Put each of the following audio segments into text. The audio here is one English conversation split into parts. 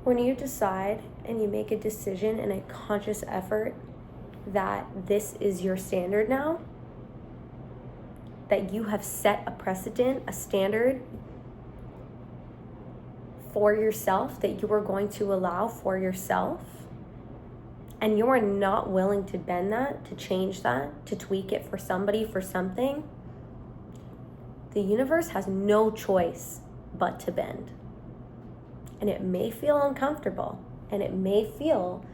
When you decide and you make a decision and a conscious effort that this is your standard now, that you have set a precedent, a standard for yourself that you are going to allow for yourself, and you are not willing to bend that, to change that, to tweak it for somebody, for something, the universe has no choice but to bend. And it may feel uncomfortable, and it may feel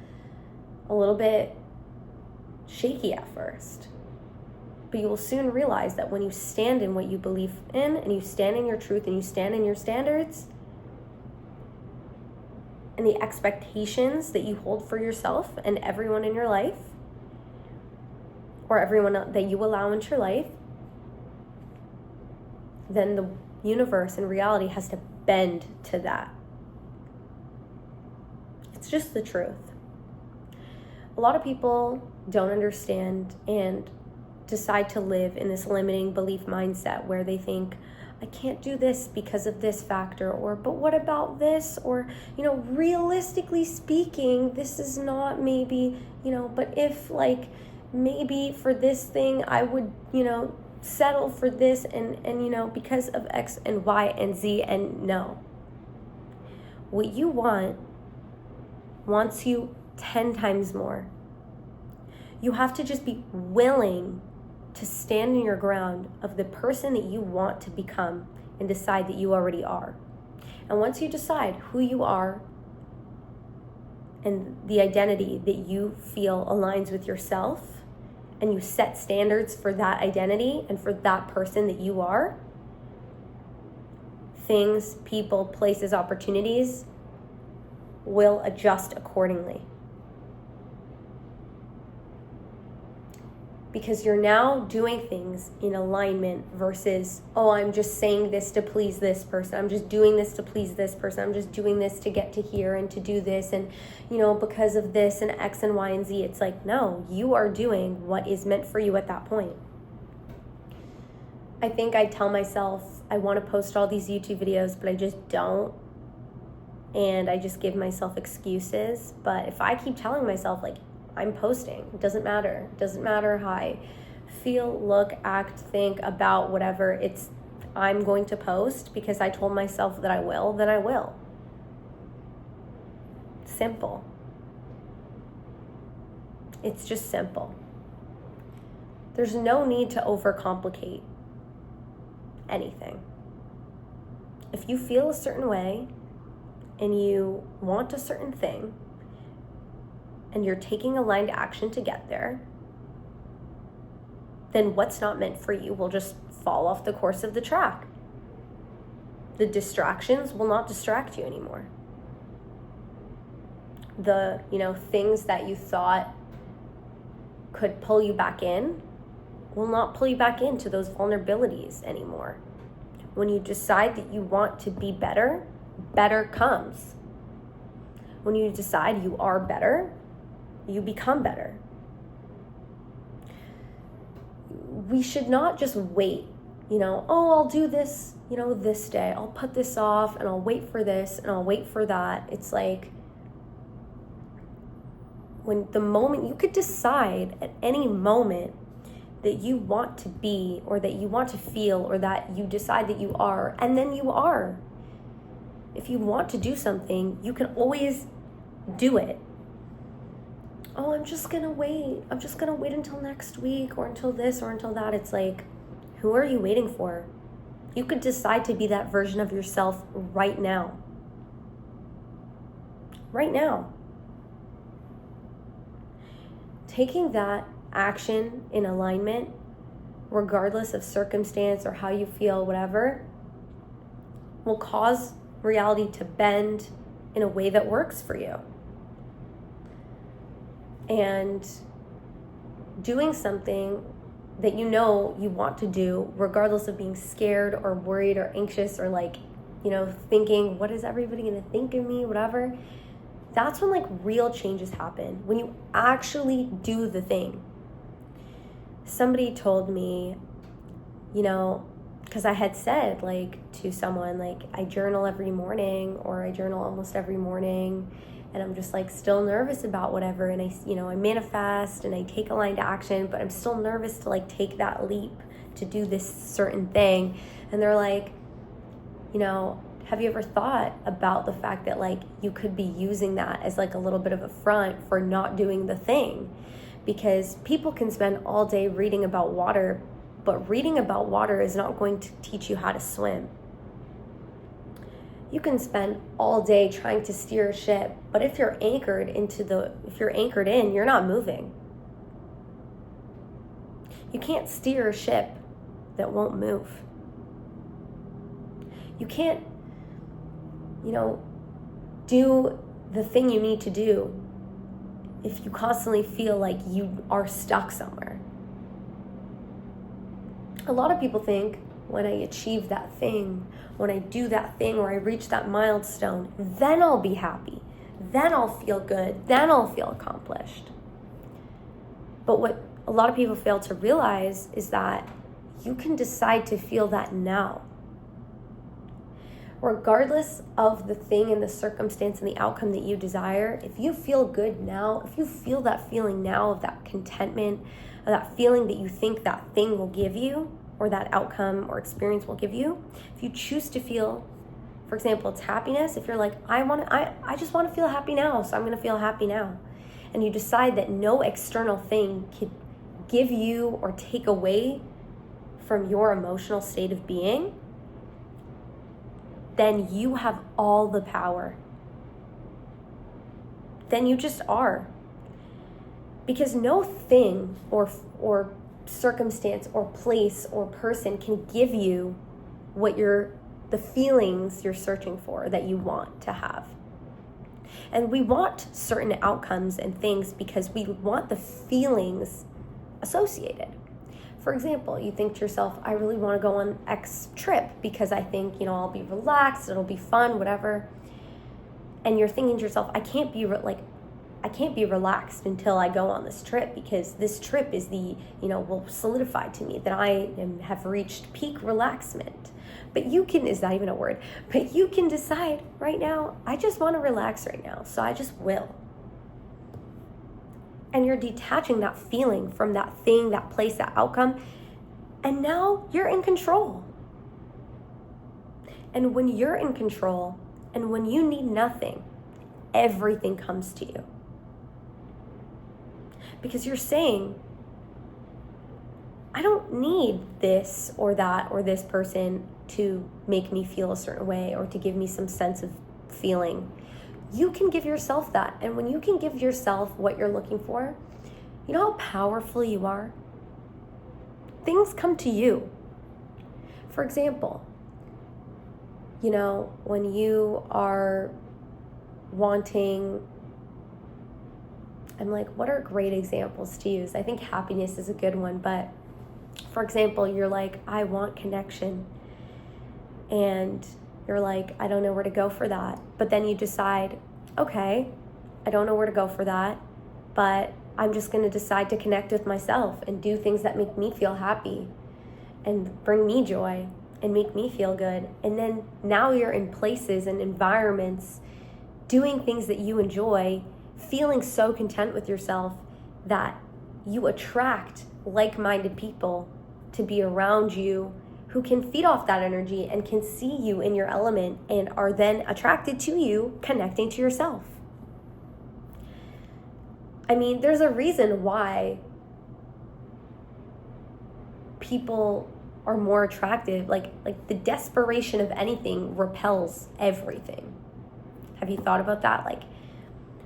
a little bit shaky at first. But you will soon realize that when you stand in what you believe in, and you stand in your truth, and you stand in your standards, and the expectations that you hold for yourself and everyone in your life, or everyone that you allow into your life, then the universe and reality has to bend to that. It's just the truth. A lot of people don't understand and decide to live in this limiting belief mindset where they think, I can't do this because of this factor, or but what about this, or realistically speaking, this is not maybe, but if like maybe for this thing I would settle for this and because of X and Y and Z. And no, what you wants you 10 times more. You have to just be willing to stand in your ground of the person that you want to become and decide that you already are. And once you decide who you are and the identity that you feel aligns with yourself, and you set standards for that identity and for that person that you are, things, people, places, opportunities will adjust accordingly. Because you're now doing things in alignment versus, I'm just saying this to please this person. I'm just doing this to please this person. I'm just doing this to get to here and to do this. And, because of this and X and Y and Z, it's like, no, you are doing what is meant for you at that point. I think I tell myself I want to post all these YouTube videos, but I just don't. And I just give myself excuses. But if I keep telling myself, like, I'm posting, it doesn't matter. It doesn't matter how I feel, look, act, think about whatever. I'm going to post because I told myself that I will, then I will. Simple. It's just simple. There's no need to overcomplicate anything. If you feel a certain way and you want a certain thing, and you're taking aligned action to get there, then what's not meant for you will just fall off the course of the track. The distractions will not distract you anymore. The, things that you thought could pull you back in will not pull you back into those vulnerabilities anymore. When you decide that you want to be better, better comes. When you decide you are better, you become better. We should not just wait, I'll do this, this day. I'll put this off and I'll wait for this and I'll wait for that. It's like when the moment you could decide at any moment that you want to be or that you want to feel or that you decide that you are, and then you are. If you want to do something, you can always do it. I'm just gonna wait. I'm just gonna wait until next week or until this or until that. It's like, who are you waiting for? You could decide to be that version of yourself right now. Right now. Taking that action in alignment, regardless of circumstance or how you feel, whatever, will cause reality to bend in a way that works for you. And doing something that you want to do, regardless of being scared or worried or anxious or thinking, what is everybody going to think of me, whatever, that's when real changes happen. When you actually do the thing. Somebody told me, because because I had said like to someone, like, I journal every morning, or I journal almost every morning, and I'm just like still nervous about whatever, and I manifest and I take aligned action, but I'm still nervous to like take that leap to do this certain thing. And they're like, have you ever thought about the fact that like you could be using that as like a little bit of a front for not doing the thing? Because people can spend all day reading about water, but reading about water is not going to teach you how to swim. You can spend all day trying to steer a ship, but if you're anchored in, you're not moving. You can't steer a ship that won't move. You can't, do the thing you need to do if you constantly feel like you are stuck somewhere. A lot of people think when I achieve that thing, when I do that thing, or I reach that milestone, then I'll be happy, then I'll feel good, then I'll feel accomplished. But what a lot of people fail to realize is that you can decide to feel that now. Regardless of the thing and the circumstance and the outcome that you desire, if you feel good now, if you feel that feeling now of that contentment, of that feeling that you think that thing will give you, or that outcome or experience will give you, if you choose to feel, for example, it's happiness. If you're like, I just want to feel happy now, so I'm going to feel happy now. And you decide that no external thing can give you or take away from your emotional state of being, then you have all the power. Then you just are. Because no thing or circumstance or place or person can give you the feelings you're searching for, that you want to have. And we want certain outcomes and things because we want the feelings associated. For example, you think to yourself, I really want to go on X trip because I think, I'll be relaxed, it'll be fun, whatever. And you're thinking to yourself, I can't be relaxed until I go on this trip, because this trip is will solidify to me that I have reached peak relaxment. But is that even a word? But you can decide right now, I just want to relax right now, so I just will. And you're detaching that feeling from that thing, that place, that outcome. And now you're in control. And when you're in control, and when you need nothing, everything comes to you. Because you're saying, I don't need this or that or this person to make me feel a certain way or to give me some sense of feeling. You can give yourself that. And when you can give yourself what you're looking for, you know how powerful you are? Things come to you. For example, when you are wanting, I'm like, what are great examples to use? I think happiness is a good one, but for example, you're like, I want connection. And you're like, I don't know where to go for that. But then you decide, okay, I don't know where to go for that, but I'm just going to decide to connect with myself and do things that make me feel happy and bring me joy and make me feel good. And then now you're in places and environments doing things that you enjoy, feeling so content with yourself that you attract like-minded people to be around you who can feed off that energy and can see you in your element and are then attracted to you, connecting to yourself. I mean, there's a reason why people are more attractive. Like the desperation of anything repels everything. Have you thought about that? Like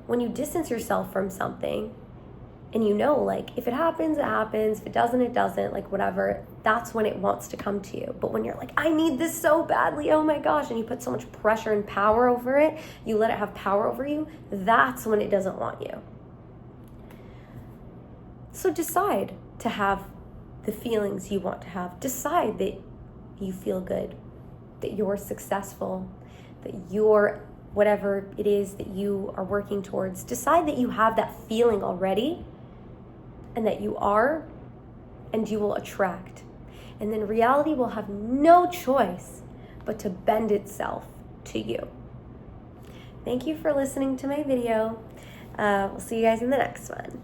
when you distance yourself from something and like if it happens, it happens. If it doesn't, it doesn't, like whatever, that's when it wants to come to you. But when you're like, I need this so badly, oh my gosh, and you put so much pressure and power over it, you let it have power over you, that's when it doesn't want you. So decide to have the feelings you want to have. Decide that you feel good, that you're successful, that you're whatever it is that you are working towards. Decide that you have that feeling already and that you are, and you will attract. And then reality will have no choice but to bend itself to you. Thank you for listening to my video. We'll see you guys in the next one.